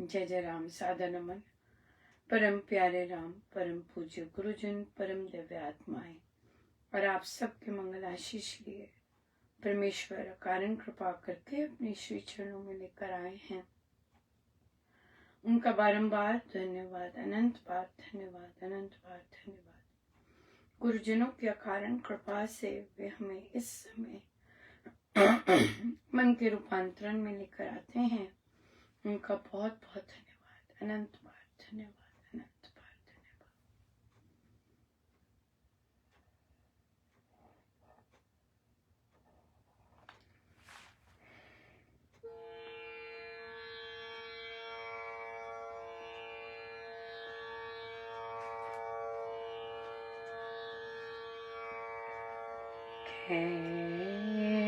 जय जय राम। सादर नमन। परम प्यारे राम, परम पूज्य गुरुजन, परम दिव्य आत्माएं और आप सबके मंगल आशीष लिए परमेश्वर अकारण कृपा करके अपने श्री चरणों में लेकर आए हैं। उनका बारंबार धन्यवाद, अनंत बार धन्यवाद, अनंत बार धन्यवाद। गुरुजनों की अकारण कृपा से वे हमें इस समय मन के रूपांतरण में लेकर आते हैं। उनका बहुत बहुत धन्यवाद, अनंत बार धन्यवाद, अनंत बार धन्यवाद।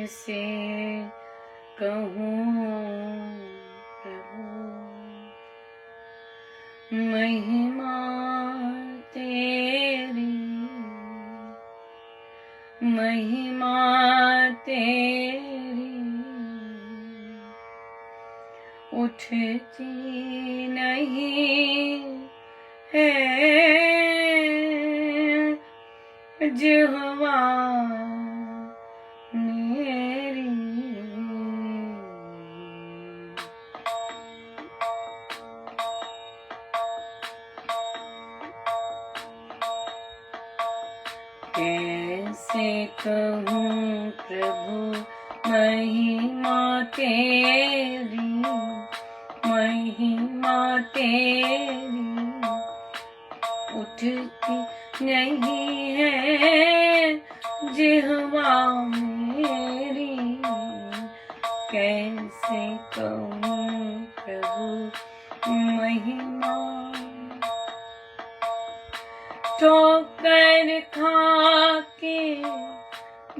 कैसे कहूँ प्रभु महिमा तेरी, महिमा तेरी उठती नहीं है जिह्वा मेरी। कैसे कहूँ प्रभु महिमा तेरी, महिमा तेरी उठती नहीं है जिह्वा मेरी। कैसे कहूँ प्रभु महिमा, ठोकर खा के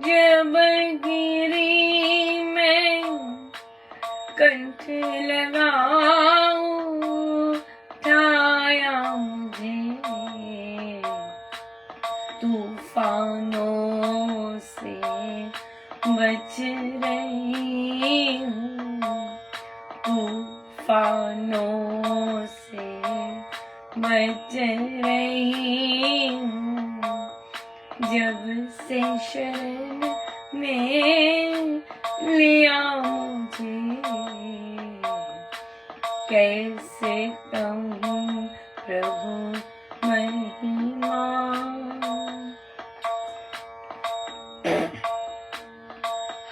जब गिरी मैं कंठ लगाऊं उठाया मुझे। तूफानों से बच रही हूँ, तूफानों से बच रही हूँ। जब से शरण में लिया मुझे, कैसे कहूँ प्रभु महिमा।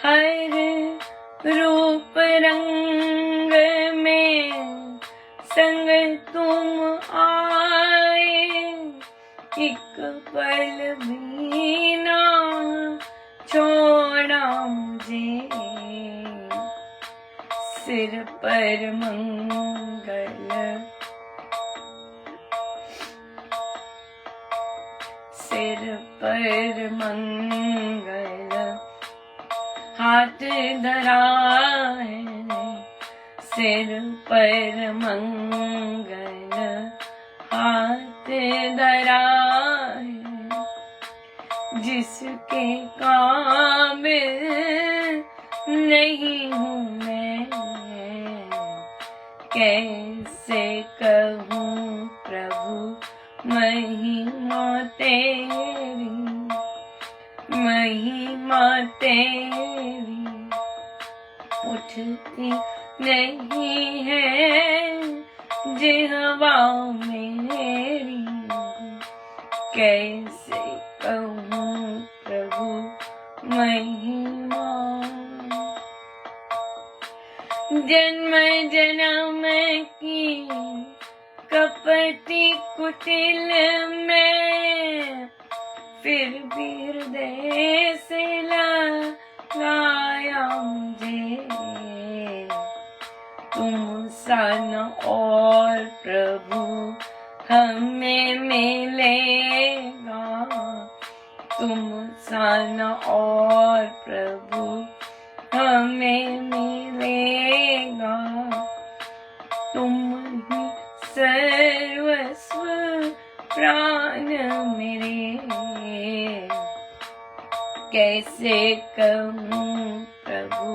हर रूप रंग में संग तुम आए, एक पल भी ना छोड़ा मुझे। सिर पर मंगल, सिर पर मंगल हाथ धरा है। सिर पर मंगल हाथ धरा है। जिसके काबिल नहीं हूँ मैं, कैसे कहूँ प्रभु महिमा तेरी, महिमा तेरी उठती नहीं है जिह्वा मेरी। कैसे कहूँ प्रभु महिमा। जन्म जन्म की कपटी कुटिल में फिर भी हृदय से लाया मुझे। तुम सन और प्रभु हमें मिलेगा, तुम सन और प्रभु हमें मिलेगा। तुम ही सर्वस्व प्राण मेरे, कैसे कहूँ प्रभु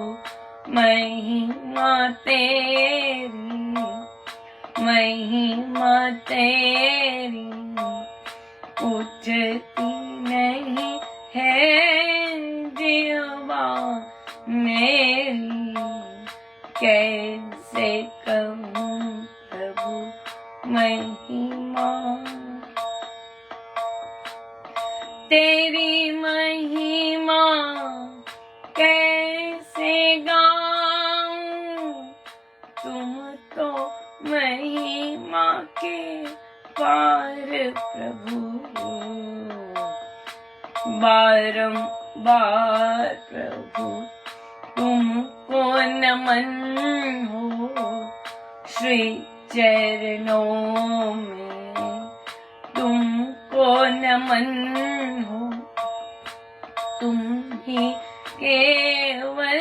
महिमा तेरी, महिमा तेरी उठती नहीं है जीवा मेरी, कैसे कहूँ प्रभु महिमा तेरी महिमा, कैसे गाऊं, तुम तो महिमा के पार प्रभु, बारंबार प्रभु तुमको नमन हो, श्री चरणों में तुमको नमन हो, तुम ही केवल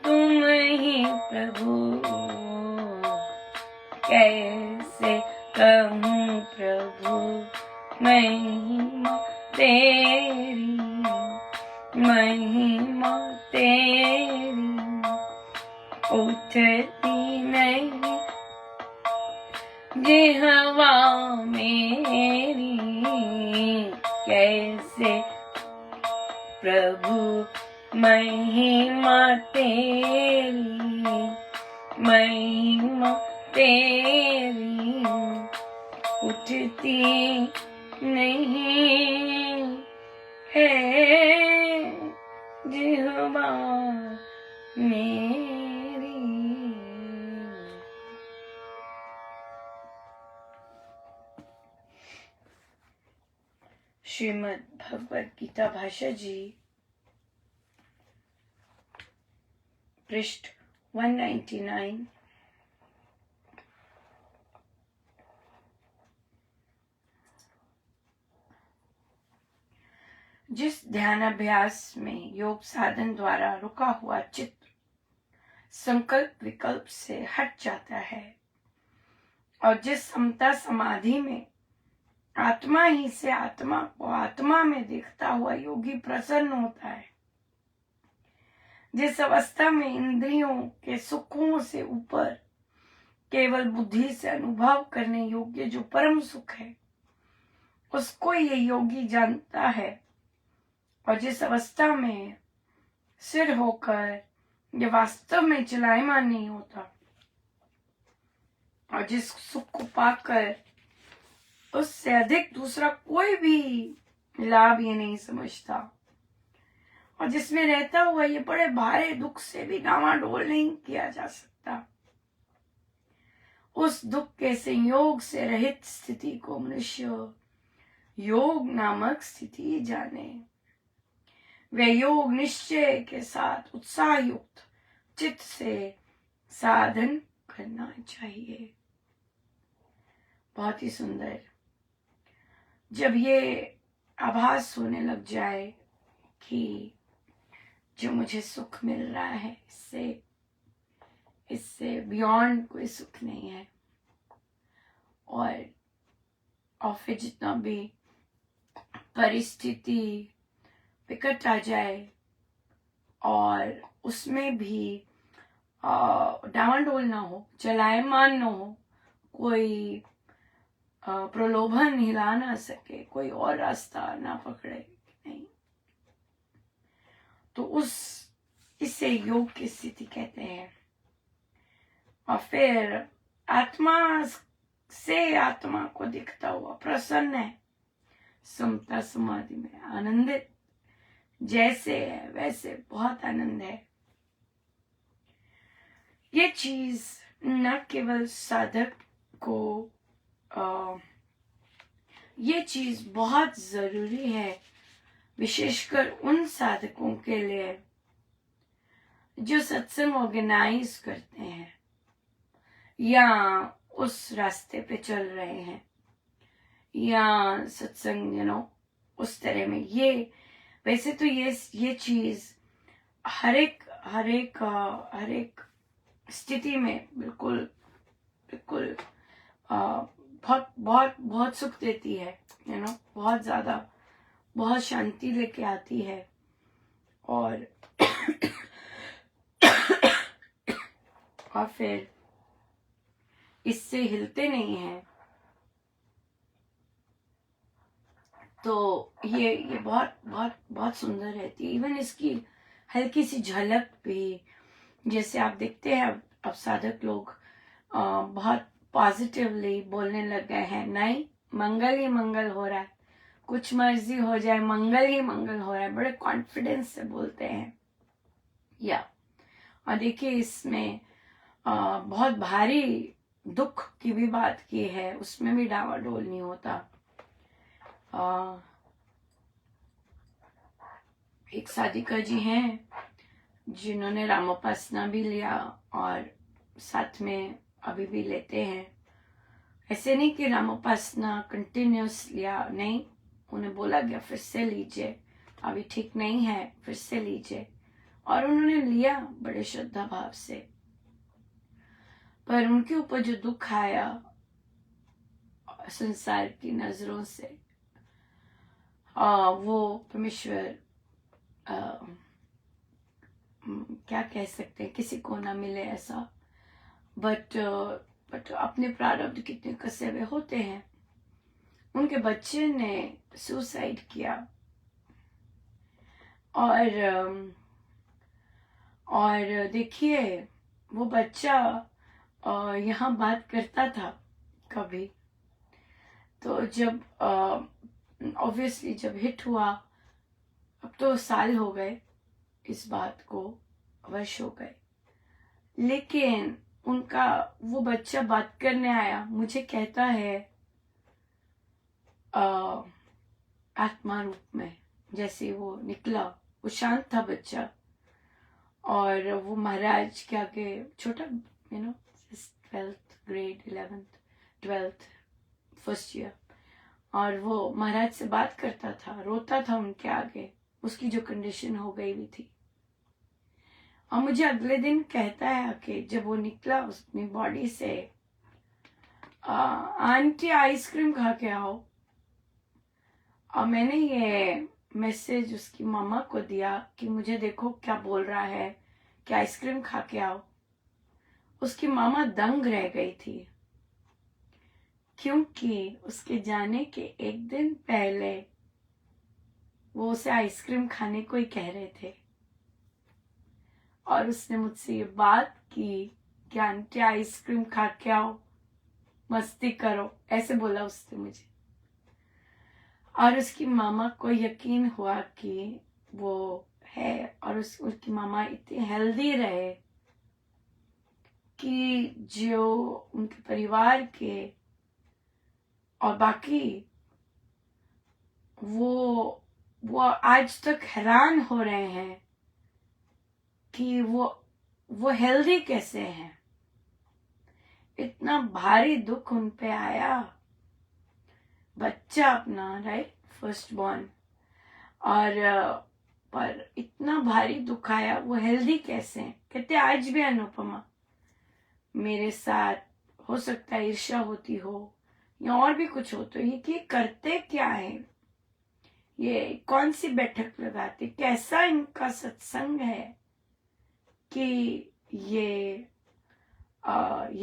तुम ही प्रभु, कैसे कहूँ प्रभु महिमा तेरी, महिमा तेरी उठती नहीं जिह्वा मेरी, कैसे प्रभु महिमा तेरी, महिमा तेरी उठती नहीं है जिह्वा मेरी। श्रीमद् भगवद गीता भाषा जी, पृष्ठ 199। जिस ध्यानाभ्यास में योग साधन द्वारा रुका हुआ चित्त संकल्प विकल्प से हट जाता है और जिस समता समाधि में आत्मा ही से आत्मा को आत्मा में देखता हुआ योगी प्रसन्न होता है, जिस अवस्था में इंद्रियों के सुखों से ऊपर केवल बुद्धि से अनुभव करने योग्य जो परम सुख है उसको ये योगी जानता है, और जिस अवस्था में स्थिर होकर ये वास्तव में चलायमान नहीं होता और जिस सुख को पाकर उससे अधिक दूसरा कोई भी लाभ ये नहीं समझता, और जिसमें रहता हुआ ये बड़े भारे दुख से भी डामाडोल नहीं किया जा सकता, उस दुख के संयोग से रहित स्थिति को मनुष्य योग नामक स्थिति जाने। वे योग निश्चय के साथ उत्साह युक्त चित्त से साधन करना चाहिए। बहुत ही सुंदर। जब ये आभास होने लग जाए कि जो मुझे सुख मिल रहा है इससे बियॉन्ड कोई सुख नहीं है, और फिर जितना भी परिस्थिति विकट आ जाए और उसमें भी डामाडोल ना हो, चलायमान ना हो, कोई प्रलोभन हिला ना सके, कोई और रास्ता ना पकड़े, नहीं, तो इसे योग की स्थिति कहते हैं। और फिर आत्मा से आत्मा को दिखता हुआ प्रसन्न है, समता समाधि में आनंदित, जैसे है वैसे बहुत आनंद है। ये चीज न केवल साधक को ये चीज बहुत जरूरी है, विशेषकर उन साधकों के लिए जो सत्संग ऑर्गेनाइज करते हैं या उस रास्ते पे चल रहे हैं या सत्संग उस तरह में। ये वैसे तो ये चीज हर एक स्थिति में बिल्कुल बहुत सुख देती है, बहुत ज्यादा, बहुत शांति लेके आती है। और फिर इससे हिलते नहीं हैं। तो ये बहुत बहुत बहुत सुंदर रहती है। इवन इसकी हल्की सी झलक भी, जैसे आप देखते हैं अब साधक लोग बहुत पॉजिटिवली बोलने लग गए हैं, नहीं मंगल ही मंगल हो रहा है, कुछ मर्जी हो जाए मंगल ही मंगल हो रहा है, बड़े कॉन्फिडेंस से बोलते हैं। या और देखिए इसमें बहुत भारी दुख की भी बात की है, उसमें भी डावाडोल नहीं होता। एक साधिका जी हैं जिन्होंने रामोपासना भी लिया और साथ में अभी भी लेते हैं। ऐसे नहीं कि रामोपासना कंटिन्यूस लिया, नहीं, उन्हें बोला गया फिर से लीजिए, अभी ठीक नहीं है फिर से लीजिए, और उन्होंने लिया बड़े श्रद्धा भाव से। पर उनके ऊपर जो दुख आया संसार की नजरों से, वो परमेश्वर क्या कह सकते हैं, किसी को ना मिले ऐसा। बट अपने प्रारब्ध कितने कसे हुए होते हैं। उनके बच्चे ने सुसाइड किया और देखिए वो बच्चा यहाँ बात करता था कभी, तो जब ऑब्वियसली जब हिट हुआ, अब तो साल हो गए इस बात को, वर्ष हो गए, लेकिन उनका वो बच्चा बात करने आया, मुझे कहता है आत्मा रूप में, जैसे वो निकला, वो शांत था बच्चा, और वो महाराज के आगे, छोटा 12th grade 11th 12th first year, और वो महाराज से बात करता था, रोता था उनके आगे, उसकी जो कंडीशन हो गई हुई थी। और मुझे अगले दिन कहता है कि जब वो निकला अपनी बॉडी से, आंटी आइसक्रीम खा के आओ। और मैंने ये मैसेज उसकी मामा को दिया कि मुझे देखो क्या बोल रहा है कि आइसक्रीम खा के आओ। उसकी मामा दंग रह गई थी, क्योंकि उसके जाने के एक दिन पहले वो उसे आइसक्रीम खाने को ही कह रहे थे, और उसने मुझसे ये बात की कि आंटी आइसक्रीम खा के आओ, मस्ती करो, ऐसे बोला उसने मुझे। और उसकी मामा को यकीन हुआ कि वो है, और उसकी मामा इतनी हेल्दी रहे कि जो उनके परिवार के और बाकी वो आज तक हैरान हो रहे हैं कि वो हेल्दी कैसे हैं। इतना भारी दुख उन पे आया, बच्चा अपना, राइट, फर्स्ट बॉर्न, और पर इतना भारी दुख आया, वो हेल्दी कैसे हैं। कहते आज भी अनुपमा मेरे साथ, हो सकता है ईर्ष्या होती हो या और भी कुछ हो, तो ये करते क्या है, ये कौन सी बैठक लगाते, कैसा इनका सत्संग है कि ये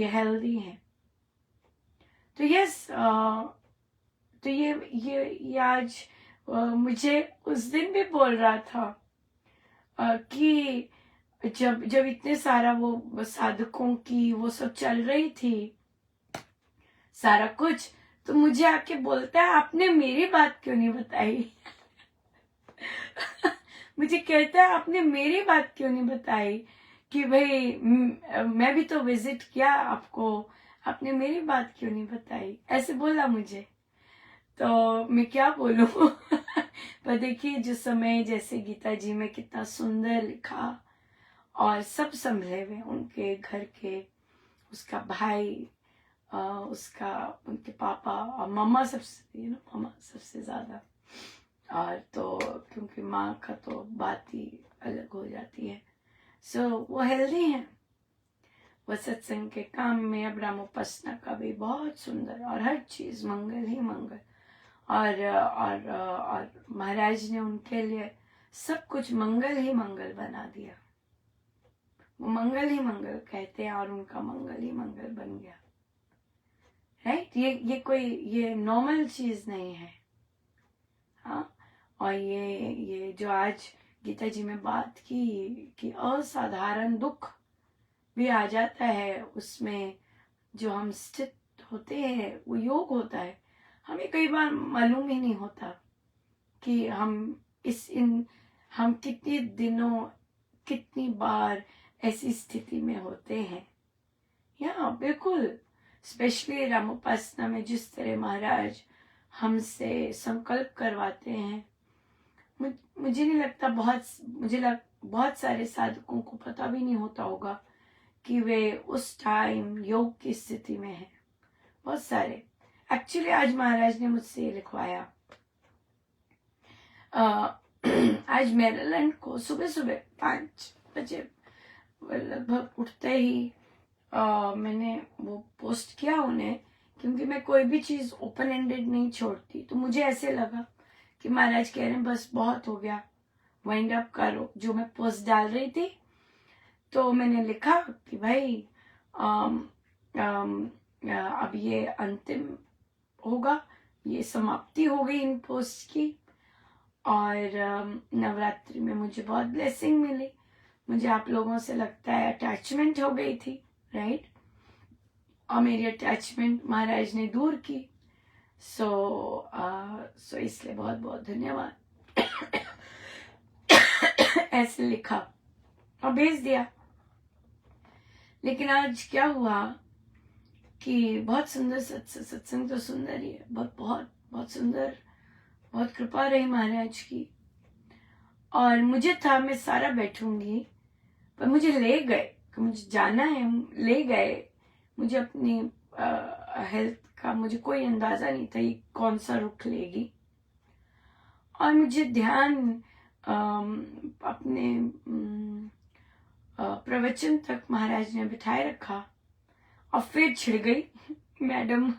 हेल्दी है। तो यस, तो ये आज मुझे उस दिन भी बोल रहा था कि जब इतने सारा वो साधकों की वो सब चल रही थी सारा कुछ, तो मुझे आके बोलता है आपने मेरी बात क्यों नहीं बताई। मुझे कहता है आपने मेरी बात क्यों नहीं बताई कि भाई मैं भी तो विजिट किया आपको, आपने मेरी बात क्यों नहीं बताई, ऐसे बोला मुझे। तो मैं क्या बोलूं। पर देखिए जो समय, जैसे गीता जी में कितना सुंदर लिखा, और सब संभले हुए उनके घर के, उसका भाई, उसका उनके पापा और मम्मा सबसे, मम्मा सबसे ज्यादा, और तो क्योंकि माँ का तो बात ही अलग हो जाती है। सो वो हेल्दी हैं, वो सत्संग के काम में, अब रामोपासना का भी बहुत सुंदर, और हर चीज मंगल ही मंगल, और महाराज ने उनके लिए सब कुछ मंगल ही मंगल बना दिया। वो मंगल ही मंगल कहते हैं और उनका मंगल ही मंगल बन गया। राइट, ये नॉर्मल चीज नहीं है। हाँ, और ये जो आज गीता जी में बात की कि असाधारण दुख भी आ जाता है, उसमें जो हम स्थित होते हैं वो योग होता है। हमें कई बार मालूम ही नहीं होता कि हम कितने दिनों, कितनी बार ऐसी स्थिति में होते हैं। या बिल्कुल, स्पेशली रामोपासना में जिस तरह महाराज हमसे संकल्प करवाते हैं, मुझे नहीं लगता बहुत सारे साधकों को पता भी नहीं होता होगा कि वे उस टाइम योग की स्थिति में हैं। बहुत सारे, एक्चुअली आज महाराज ने मुझसे लिखवाया, आज मेरीलैंड को सुबह सुबह 5 बजे लगभग उठते ही मैंने वो पोस्ट किया उन्हें, क्योंकि मैं कोई भी चीज ओपन एंडेड नहीं छोड़ती। तो मुझे ऐसे लगा कि महाराज कह रहे हैं बस बहुत हो गया, वाइंड अप करो, जो मैं पोस्ट डाल रही थी। तो मैंने लिखा कि भाई अब ये अंतिम होगा, ये समाप्ति हो गई इन पोस्ट की। और नवरात्रि में मुझे बहुत ब्लेसिंग मिली, मुझे आप लोगों से लगता है अटैचमेंट हो गई थी, राइट, और मेरी अटैचमेंट महाराज ने दूर की। सो इसलिए बहुत बहुत धन्यवाद। ऐसे लिखा और भेज दिया। लेकिन आज क्या हुआ कि बहुत सुंदर सत्संग तो सुंदर ही है, बहुत बहुत बहुत सुंदर, बहुत कृपा रही महाराज की। और मुझे था मैं सारा बैठूंगी, पर मुझे ले गए कि मुझे जाना है, ले गए। मुझे अपनी हेल्थ का मुझे कोई अंदाजा नहीं था ये कौन सा रुख लेगी। और मुझे ध्यान अपने प्रवचन तक महाराज ने बिठाए रखा और फिर छिड़ गई मैडम,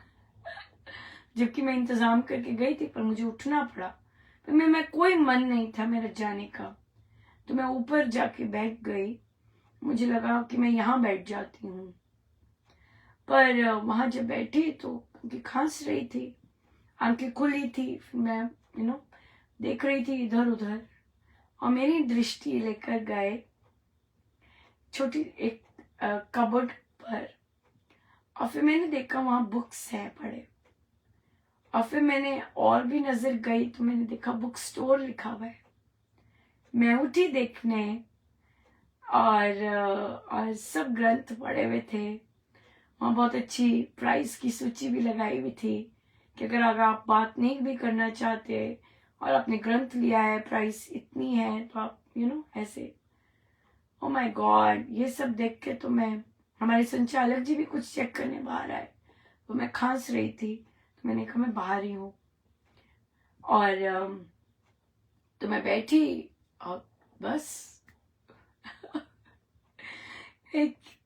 जबकि मैं इंतजाम करके गई थी, पर मुझे उठना पड़ा। पर मैं कोई मन नहीं था मेरा जाने का, तो मैं ऊपर जाके बैठ गई। मुझे लगा कि मैं यहाँ बैठ जाती हूँ, पर वहां जब बैठी तो क्योंकि खांस रही थी, आंखें खुली थी, फिर मैं देख रही थी इधर उधर, और मेरी दृष्टि लेकर गए छोटी एक कबर्ड पर, और फिर मैंने देखा वहां बुक्स है पड़े। और फिर मैंने और भी नजर गई तो मैंने देखा बुक स्टोर लिखा हुआ है। मैं उठी देखने, और सब ग्रंथ पड़े हुए थे। वहां बहुत अच्छी प्राइस की सूची भी लगाई हुई थी कि अगर आप बात नहीं भी करना चाहते और आपने ग्रंथ लिया है, प्राइस इतनी है, तो आप ऐसे। ओ माय गॉड, ये सब देख के तो हमारे संचालक जी भी कुछ चेक करने बाहर आए, तो मैं खांस रही थी, तो मैंने कहा मैं बाहर ही हूँ। और तो मैं बैठी और बस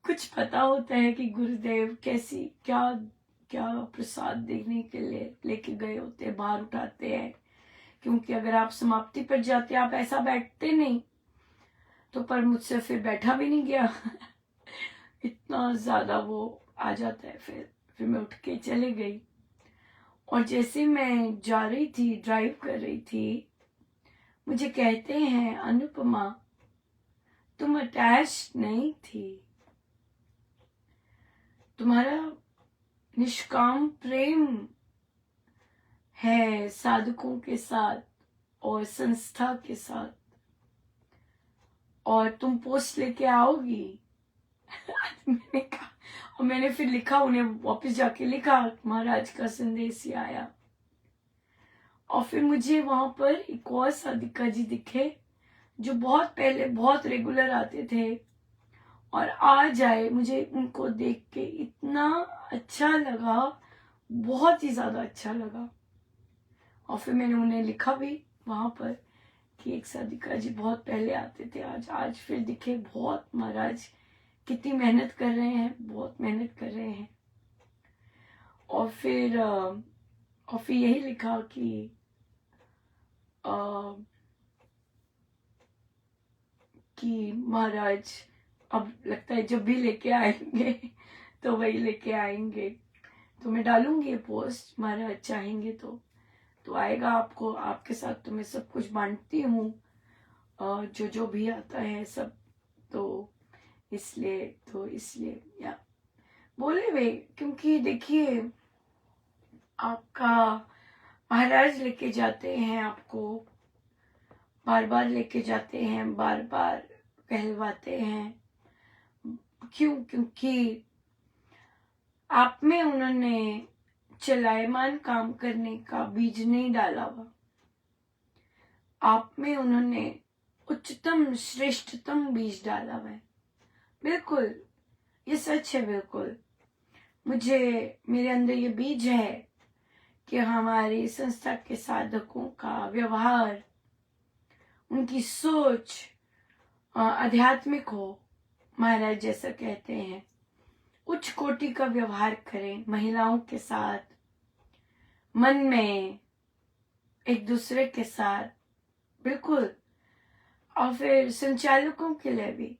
कुछ पता होता है कि गुरुदेव कैसी क्या क्या प्रसाद देखने के लिए लेके गए होते हैं, बाहर उठाते हैं। क्योंकि अगर आप समाप्ति पर जाते आप ऐसा बैठते नहीं, तो पर मुझसे फिर बैठा भी नहीं गया। इतना ज्यादा वो आ जाता है। फिर मैं उठ के चले गई, और जैसे मैं जा रही थी, ड्राइव कर रही थी, मुझे कहते हैं अनुपमा तुम अटैच नहीं थी, तुम्हारा निष्काम प्रेम है साधकों के साथ और संस्था के साथ, और तुम पोस्ट लेके आओगी। मैंने कहा, और मैंने फिर लिखा, उन्हें वापस जाके लिखा महाराज का संदेश ही आया। और फिर मुझे वहां पर एक और साधिका जी दिखे जो बहुत पहले बहुत रेगुलर आते थे, और आज आए। मुझे उनको देख के इतना अच्छा लगा, बहुत ही ज्यादा अच्छा लगा। और फिर मैंने उन्हें लिखा भी वहां पर कि एक साधिका जी बहुत पहले आते थे, आज फिर दिखे। बहुत महाराज कितनी मेहनत कर रहे हैं, बहुत मेहनत कर रहे हैं। और फिर यही लिखा कि महाराज अब लगता है जब भी लेके आएंगे तो वही लेके आएंगे। तो मैं डालूंगी ये पोस्ट, महाराज चाहेंगे तो आएगा आपको, आपके साथ तो मैं सब कुछ बांटती हूँ, जो जो भी आता है सब। तो इसलिए या बोले वे, क्योंकि देखिए आपका महाराज लेके जाते हैं आपको, बार बार लेके जाते हैं, बार बार कहलवाते हैं। क्यों? क्योंकि आप में उन्होंने चलायमान काम करने का बीज नहीं डाला हुआ, आप में उन्होंने उच्चतम श्रेष्ठतम बीज डाला हुआ है। बिल्कुल ये सच है, बिल्कुल मेरे अंदर ये बीज है कि हमारी संस्था के साधकों का व्यवहार, उनकी सोच आध्यात्मिक हो। महाराज जैसा कहते हैं उच्च कोटि का व्यवहार करें महिलाओं के साथ, मन में एक दूसरे के साथ, बिल्कुल। और फिर संचालकों के लिए भी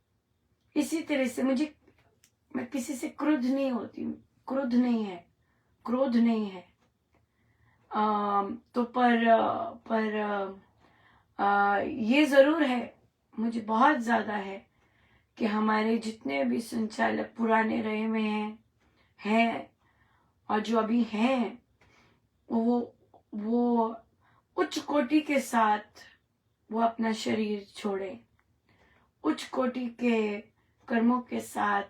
इसी तरह से। मैं किसी से क्रोध नहीं होती, क्रोध नहीं है। तो ये जरूर है, मुझे बहुत ज्यादा है कि हमारे जितने भी संचालक पुराने रहे हुए हैं और जो अभी हैं, वो उच्च कोटि के साथ वो अपना शरीर छोड़े, उच्च कोटि के कर्मों के साथ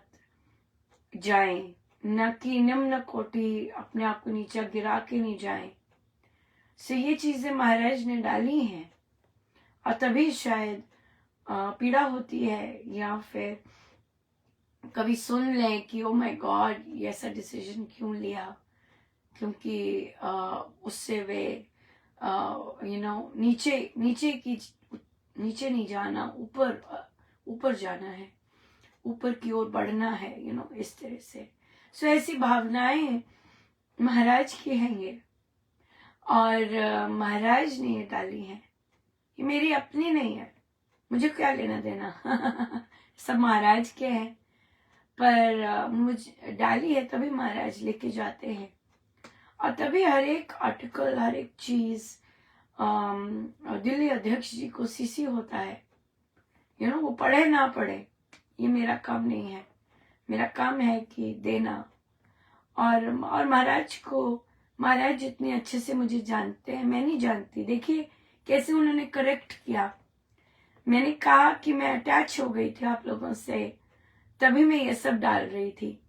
जाएं, न कि निम्न कोटि अपने आप को नीचे गिरा के नहीं जाएं। सो ये चीजें महाराज ने डाली हैं, और तभी शायद पीड़ा होती है, या फिर कभी सुन लें कि ओ माय गॉड ये ऐसा डिसीजन क्यों लिया, क्योंकि उससे वे नीचे नहीं जाना, ऊपर जाना है, ऊपर की ओर बढ़ना है, इस तरह से। सो ऐसी भावनाएं महाराज की हैं ये, और महाराज ने ये डाली हैं, ये मेरी अपनी नहीं है, मुझे क्या लेना देना सब महाराज के हैं। पर मुझे डाली है तभी महाराज लेके जाते हैं, और तभी हर एक आर्टिकल, हर एक चीज दिल्ली अध्यक्ष जी को सीसी होता है। वो पढ़े ना पढ़े ये मेरा काम नहीं है, मेरा काम है कि देना। और महाराज जितने अच्छे से मुझे जानते हैं, मैं नहीं जानती। देखिए कैसे उन्होंने करेक्ट किया। मैंने कहा कि मैं अटैच हो गई थी आप लोगों से, तभी मैं ये सब डाल रही थी।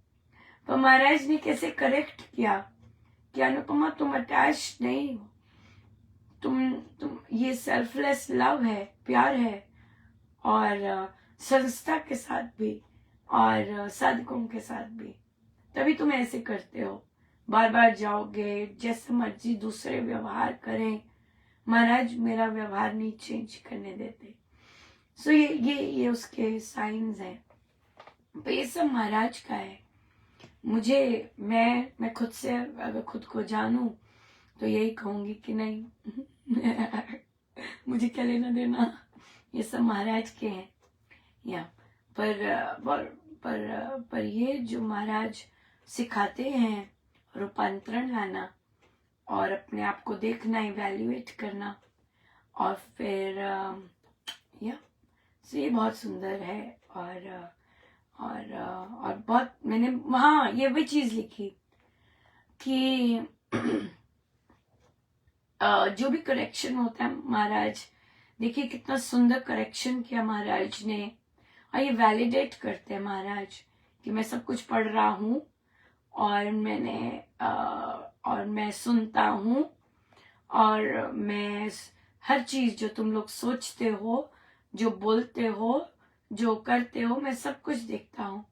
तो महाराज ने कैसे करेक्ट किया कि अनुपमा तुम अटैच नहीं हो, तुम ये सेल्फलेस लव है, प्यार है, और संस्था के साथ भी और साधकों के साथ भी। तभी तुम ऐसे करते हो, बार बार जाओगे, जैसे मर्जी दूसरे व्यवहार करें, महाराज मेरा व्यवहार नहीं चेंज करने देते। सो ये उसके साइंस हैं। तो ये सब महाराज का है। मैं खुद से अगर खुद को जानूं तो यही कहूंगी कि नहीं मुझे क्या लेना देना, ये सब महाराज के हैं। या पर ये जो महाराज सिखाते हैं, रूपांतरण लाना और अपने आप को देखना, इवैल्यूएट करना, और फिर ये बहुत सुंदर है। और बहुत मैंने वहाँ ये भी चीज लिखी कि जो भी करेक्शन होता है महाराज, देखिए कितना सुंदर करेक्शन किया महाराज ने, और ये वैलिडेट करते हैं महाराज कि मैं सब कुछ पढ़ रहा हूँ, और मैं सुनता हूँ, और मैं हर चीज जो तुम लोग सोचते हो, जो बोलते हो, जो करते हो, मैं सब कुछ देखता हूँ।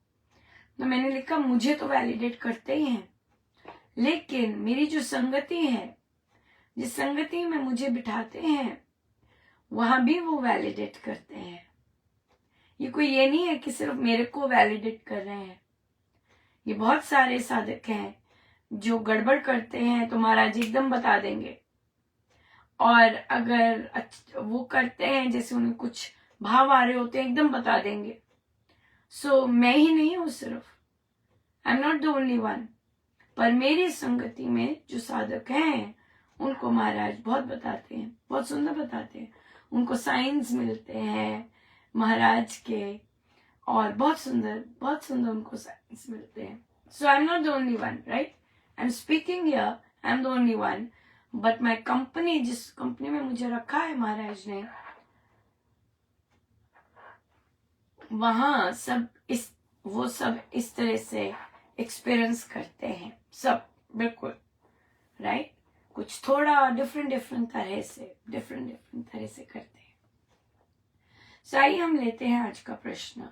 तो मैंने लिखा मुझे तो वैलिडेट करते ही हैं, लेकिन मेरी जो संगति है, जिस संगति में मुझे बिठाते हैं, वहां भी वो वैलिडेट करते हैं। ये नहीं है कि सिर्फ मेरे को वैलिडेट कर रहे हैं। ये बहुत सारे साधक हैं जो गड़बड़ करते हैं तो महाराज एकदम बता देंगे, और अगर वो करते हैं जैसे उन्हें कुछ भाव आ रहे होते हैं, एकदम बता देंगे। सो मैं ही नहीं हूं सिर्फ, आई am not the only one. पर मेरी संगति में जो साधक हैं उनको महाराज बहुत बताते हैं, बहुत सुंदर बताते हैं, उनको साइंस मिलते हैं महाराज के, और बहुत सुंदर उनको साइंस मिलते हैं. So I am not the only one, right? I am speaking here, I am the only one, but my company, जिस कंपनी में मुझे रखा है महाराज ने, वहां सब वो सब इस तरह से एक्सपीरियंस करते हैं, सब बिल्कुल राइट. कुछ थोड़ा डिफरेंट तरह से करते हैं. सो आइए हम लेते हैं आज का प्रश्न.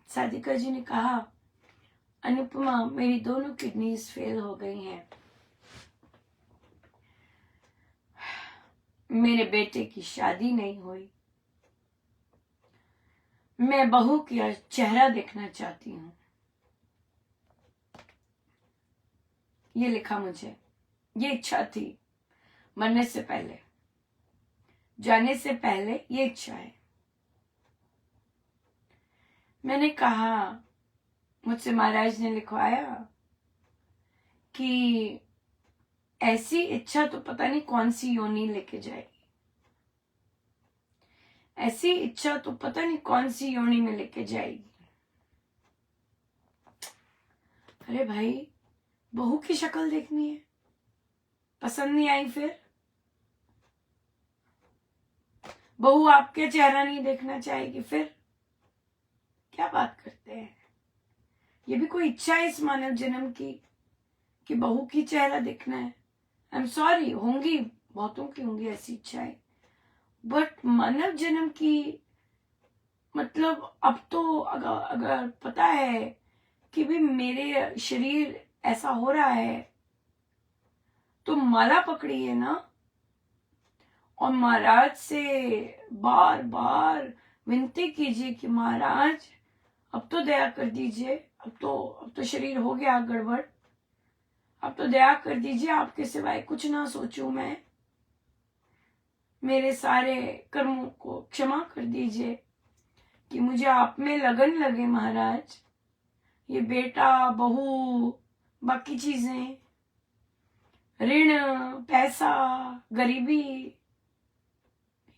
साधिका जी ने कहा, अनुपमा मेरी दोनों किडनीज फेल हो गई हैं, मेरे बेटे की शादी नहीं हुई, मैं बहू का चेहरा देखना चाहती हूँ. ये लिखा मुझे, ये इच्छा थी मरने से पहले, जाने से पहले ये इच्छा है. मैंने कहा, मुझसे महाराज ने लिखवाया कि ऐसी इच्छा तो पता नहीं कौन सी योनि लेके जाएगी, ऐसी इच्छा तो पता नहीं कौन सी योनि में लेके जाएगी. अरे भाई, बहू की शक्ल देखनी है, पसंद नहीं आई, फिर बहू आपके चेहरा नहीं देखना चाहेगी, फिर क्या बात करते हैं? ये भी कोई इच्छा है इस मानव जन्म की कि बहू की चेहरा देखना है? आई एम सॉरी, होंगी, बहुतों की होंगी ऐसी इच्छाएं, बट मानव जन्म की मतलब अब तो अगर पता है कि भी मेरे शरीर ऐसा हो रहा है, तो माला पकड़िए ना, और महाराज से बार बार विनती कीजिए कि महाराज अब तो दया कर दीजिए, अब तो शरीर हो गया गड़बड़, अब तो दया कर दीजिए, आपके सिवाय कुछ ना सोचूं मैं, मेरे सारे कर्मों को क्षमा कर दीजिए, कि मुझे आप में लगन लगे महाराज. ये बेटा, बहू, बाकी चीजें, ऋण, पैसा, गरीबी,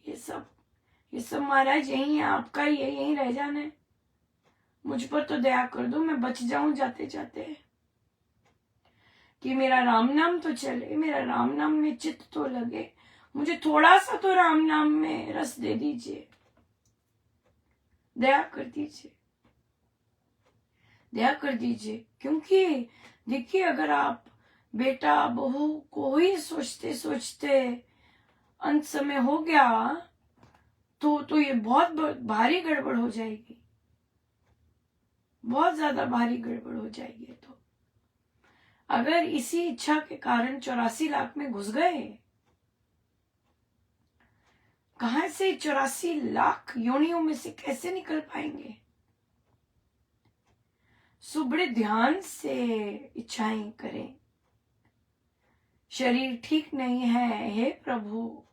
ये सब महाराज यही है, आपका ही है, यही रह जाना है. मुझ पर तो दया कर दो, मैं बच जाऊं जाते जाते, कि मेरा राम नाम तो चले, मेरा राम नाम में चित्त तो लगे, मुझे थोड़ा सा तो राम नाम में रस दे दीजिए, दया कर दीजिए, दया कर दीजिए. क्योंकि देखिए, अगर आप बेटा बहू को ही सोचते सोचते अंत समय हो गया, तो ये बहुत भारी गड़बड़ हो जाएगी, बहुत ज्यादा भारी गड़बड़ हो जाएगी. तो अगर इसी इच्छा के कारण 84 लाख में घुस गए, कहां से 84 लाख योनियों में से कैसे निकल पाएंगे? सो बड़े ध्यान से इच्छाएं करें. शरीर ठीक नहीं है, हे प्रभु,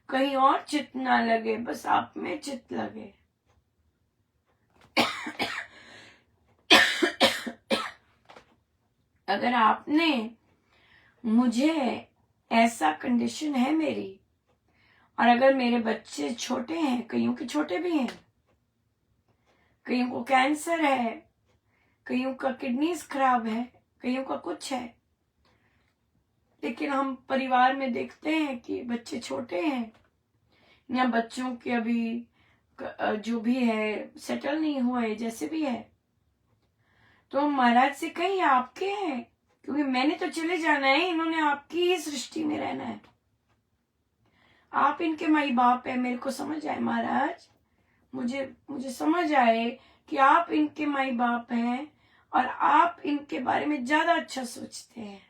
कहीं और चित्त ना लगे, बस आप में चित्त लगे. अगर आपने मुझे, ऐसा कंडीशन है मेरी, और अगर मेरे बच्चे छोटे हैं, कईयों के छोटे भी हैं, कईयों को कैंसर है, कईयों का किडनीज खराब है, कईयों का कुछ है, लेकिन हम परिवार में देखते हैं कि बच्चे छोटे हैं, या बच्चों के अभी जो भी है सेटल नहीं हुआ है, जैसे भी है, तो हम महाराज से कहीं आपके हैं, क्योंकि मैंने तो चले जाना है, इन्होंने आपकी ही सृष्टि में रहना है, आप इनके माई बाप है. मेरे को समझ आए महाराज, मुझे समझ आए कि आप इनके माई बाप हैं, और आप इनके बारे में ज्यादा अच्छा सोचते हैं,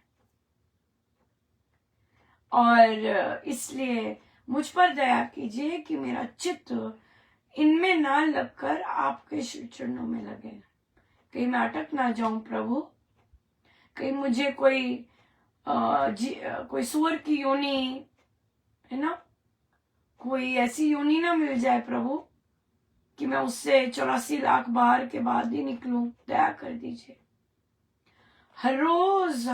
और इसलिए मुझ पर दया कीजिए कि मेरा चित्त इनमें ना लगकर आपके श्री चरणों में लगे. कहीं मैं अटक ना जाऊं प्रभु, कहीं मुझे कोई सुअर की योनि, है ना, कोई ऐसी योनि ना मिल जाए प्रभु, कि मैं उससे 84 लाख बार के बाद ही निकलूं, दया कर दीजिए। हर रोज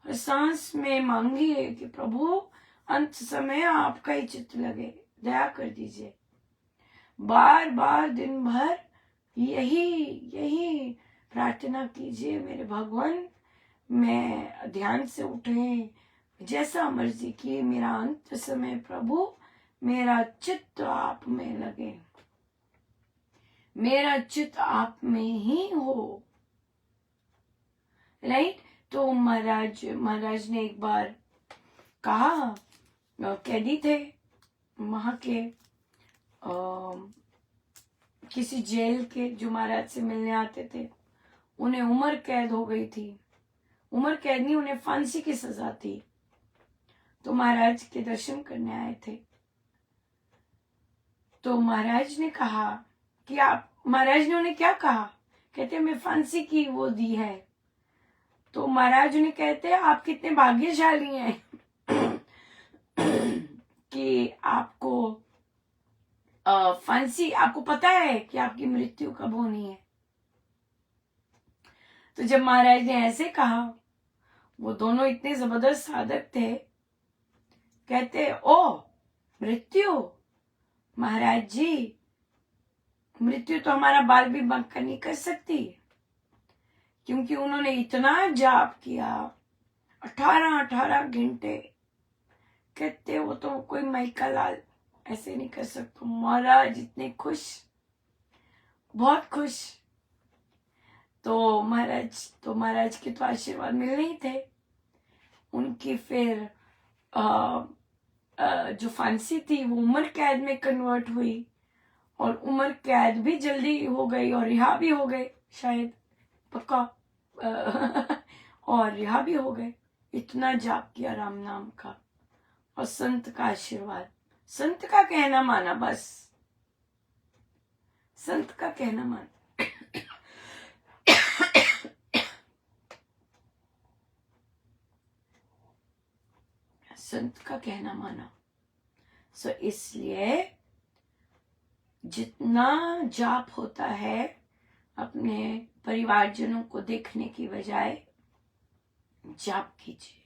हर सांस में मांगिए कि प्रभु अंत समय आपका ही चित्त लगे, दया कर दीजिए। बार बार दिन भर यही प्रार्थना कीजिए, मेरे भगवान मैं ध्यान से उठे, जैसा मर्जी की मेरा अंत समय प्रभु मेरा चित्त आप में लगे, मेरा चित्त आप में ही हो। राइट? तो महाराज ने एक बार कहा, कैदी थे वहां के किसी जेल के जो महाराज से मिलने आते थे, उन्हें उम्र कैद हो गई थी। उम्र कैद नहीं, उन्हें फांसी की सजा थी। तो महाराज के दर्शन करने आए थे। तो महाराज ने कहा कि महाराज ने उन्हें क्या कहा? कहते मैं फांसी की वो दी है। तो महाराज उन्हें कहते आप कितने भाग्यशाली हैं कि आपको फांसी, आपको पता है कि आपकी मृत्यु कब होनी है। तो जब महाराज ने ऐसे कहा, वो दोनों इतने जबरदस्त साधक थे, कहते ओ मृत्यु, महाराज जी मृत्यु तो हमारा बाल भी बांका नहीं कर सकती, क्योंकि उन्होंने इतना जाप किया 18 घंटे। कहते वो तो कोई माइका लाल ऐसे नहीं कर सकता। महाराज इतने खुश, बहुत खुश। तो महाराज के तो आशीर्वाद मिलने ही थे। उनकी फिर जो फांसी थी वो उम्र कैद में कन्वर्ट हुई, और उम्र कैद भी जल्दी हो गई और रिहा भी हो गए, शायद पक्का और रिहा भी हो गए। इतना जाप किया राम नाम का, और संत का आशीर्वाद, संत का कहना माना, बस संत का कहना माना। संत का कहना माना। सो इसलिए जितना जाप होता है अपने परिवारजनों को देखने की बजाय जाप कीजिए,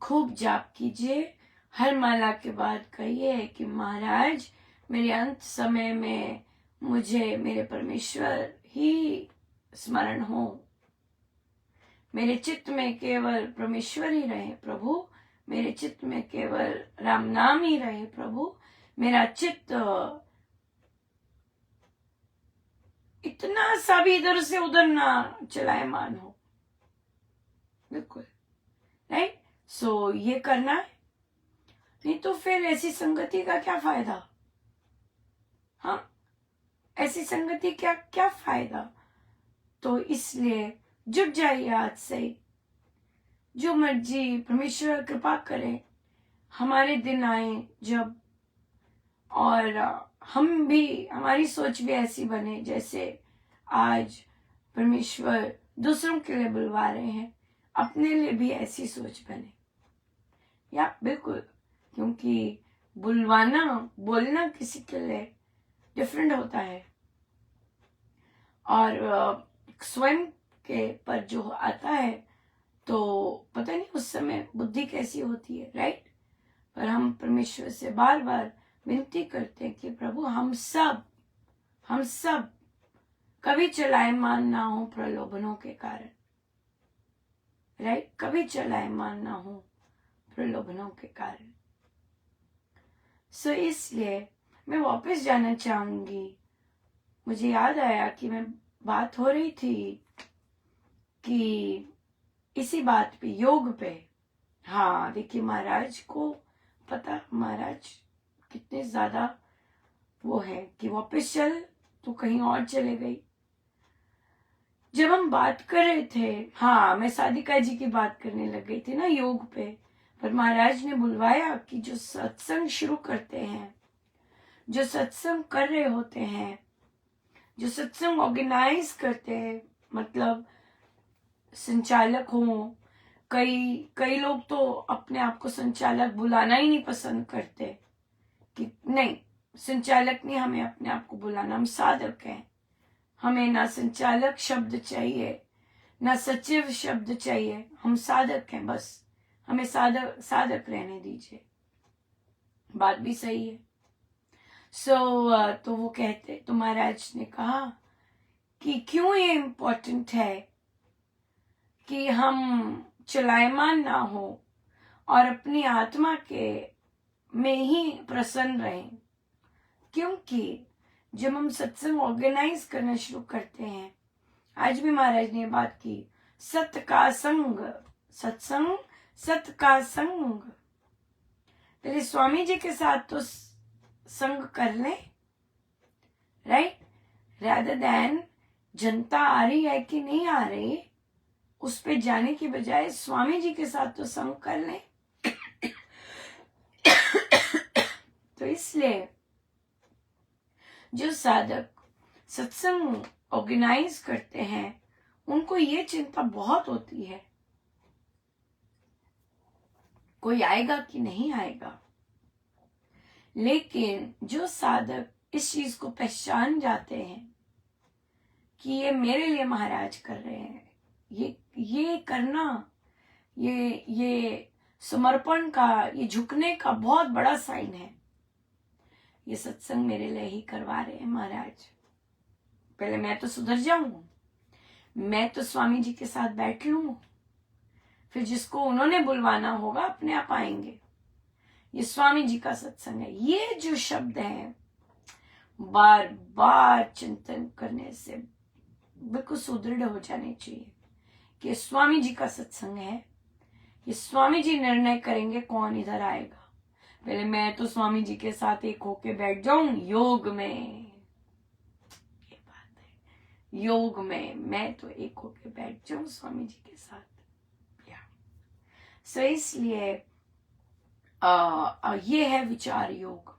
खूब जाप कीजिए। हर माला के बाद कहिए कि महाराज मेरे अंत समय में मुझे मेरे परमेश्वर ही स्मरण हो, मेरे चित्त में केवल परमेश्वर ही रहे प्रभु, मेरे चित्त में केवल राम नाम ही रहे प्रभु, मेरा चित्त इतना सा भी इधर से उधर ना चलायमान हो। बिल्कुल राइट। सो ये करना है, नहीं तो फिर ऐसी संगति का क्या फायदा। हाँ, ऐसी संगति क्या फायदा। तो इसलिए जुट जाइए आज से, जो मर्जी परमेश्वर कृपा करे, हमारे दिन आए जब, और हम भी, हमारी सोच भी ऐसी बने जैसे आज परमेश्वर दूसरों के लिए बुलवा रहे हैं, अपने लिए भी ऐसी सोच बने। या बिल्कुल, क्योंकि बुलवाना, बोलना किसी के लिए डिफरेंट होता है, और स्वयं के पर जो आता है तो पता नहीं उस समय बुद्धि कैसी होती है, राइट। पर हम परमेश्वर से बार बार विनती करते हैं कि प्रभु हम सब कभी चलायमान ना हो प्रलोभनों के कारण, राइट, कभी चलायमान ना हो प्रलोभनों के कारण। सो इसलिए मैं वापस जाना चाहूंगी। मुझे याद आया कि मैं बात हो रही थी कि इसी बात पे, योग पे। हाँ देखिए, महाराज को पता, महाराज कितने ज्यादा वो है कि वापस चल तो कहीं और चले गई। जब हम बात कर रहे थे, हाँ मैं साधिका जी की बात करने लग गई थी ना योग पे, पर महाराज ने बुलवाया कि जो सत्संग शुरू करते हैं, जो सत्संग कर रहे होते हैं, जो सत्संग ऑर्गेनाइज करते हैं, मतलब संचालक हो, कई लोग तो अपने आप को संचालक बुलाना ही नहीं पसंद करते कि नहीं संचालक नहीं हमें अपने आप को बुलाना, हम साधक हैं। हमें ना संचालक शब्द चाहिए, ना सचिव शब्द चाहिए, हम साधक हैं बस। हमें साधक साधक रहने दीजिए। बात भी सही है। तो वो कहते, तो महाराज ने कहा कि क्यों ये इम्पोर्टेंट है कि हम चलायमान ना हो और अपनी आत्मा के में ही प्रसन्न रहें। क्योंकि जब हम सत्संग ऑर्गेनाइज करना शुरू करते हैं, आज भी महाराज ने बात की, सत्य का संग, सत्संग सत्य का संग। पहले स्वामी जी के साथ तो संग कर लें, राइट, रादर देन जनता आ रही है कि नहीं आ रही उस पे जाने की बजाय स्वामी जी के साथ तो संग कर लें। तो इसलिए जो साधक सत्संग ऑर्गेनाइज करते हैं उनको ये चिंता बहुत होती है, कोई आएगा कि नहीं आएगा। लेकिन जो साधक इस चीज को पहचान जाते हैं कि ये मेरे लिए महाराज कर रहे हैं, ये करना, ये समर्पण का, ये झुकने का बहुत बड़ा साइन है। ये सत्संग मेरे लिए ही करवा रहे हैं महाराज। पहले मैं तो सुधर जाऊं, मैं तो स्वामी जी के साथ बैठ लूं, फिर जिसको उन्होंने बुलवाना होगा अपने आप आएंगे। ये स्वामी जी का सत्संग है। ये जो शब्द है बार बार चिंतन करने से बिल्कुल सुदृढ़ हो जाने चाहिए कि स्वामी जी का सत्संग है। ये स्वामी जी निर्णय करेंगे कौन इधर आएगा। पहले मैं तो स्वामी जी के साथ एक होके बैठ जाऊं योग में, ये बात है, योग में मैं तो एक होके बैठ जाऊं स्वामी जी के साथ। सो इसलिए ये है विचार योग,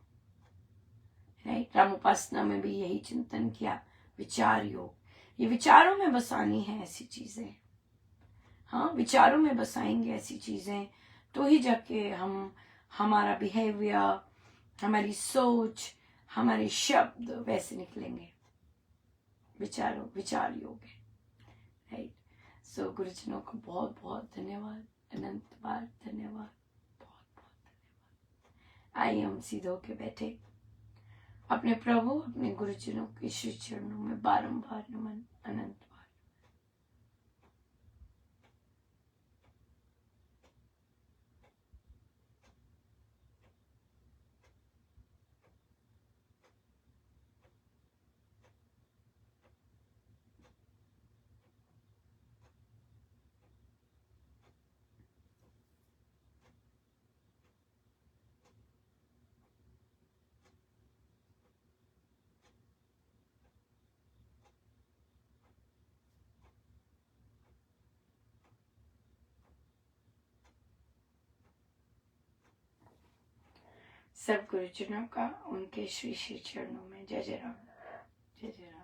राइट। राम उपासना में भी यही चिंतन किया, विचार योग। ये विचारों में बसानी है ऐसी चीजें, हाँ, विचारों में बसाएंगे ऐसी चीजें तो ही जाके हम, हमारा बिहेवियर, हमारी सोच, हमारे शब्द वैसे निकलेंगे। विचार योग है, राइट। सो गुरुजनों को बहुत बहुत धन्यवाद, अनंत बार धन्यवाद, बहुत बहुत धन्यवाद। आइए हम सीधे होके बैठे, अपने प्रभु अपने गुरुजनों के श्री चरणों में बारंबार नमन, अनंत बार। सब गुरुजनों का उनके श्री श्री चरणों में जय जय राम, जय जय राम।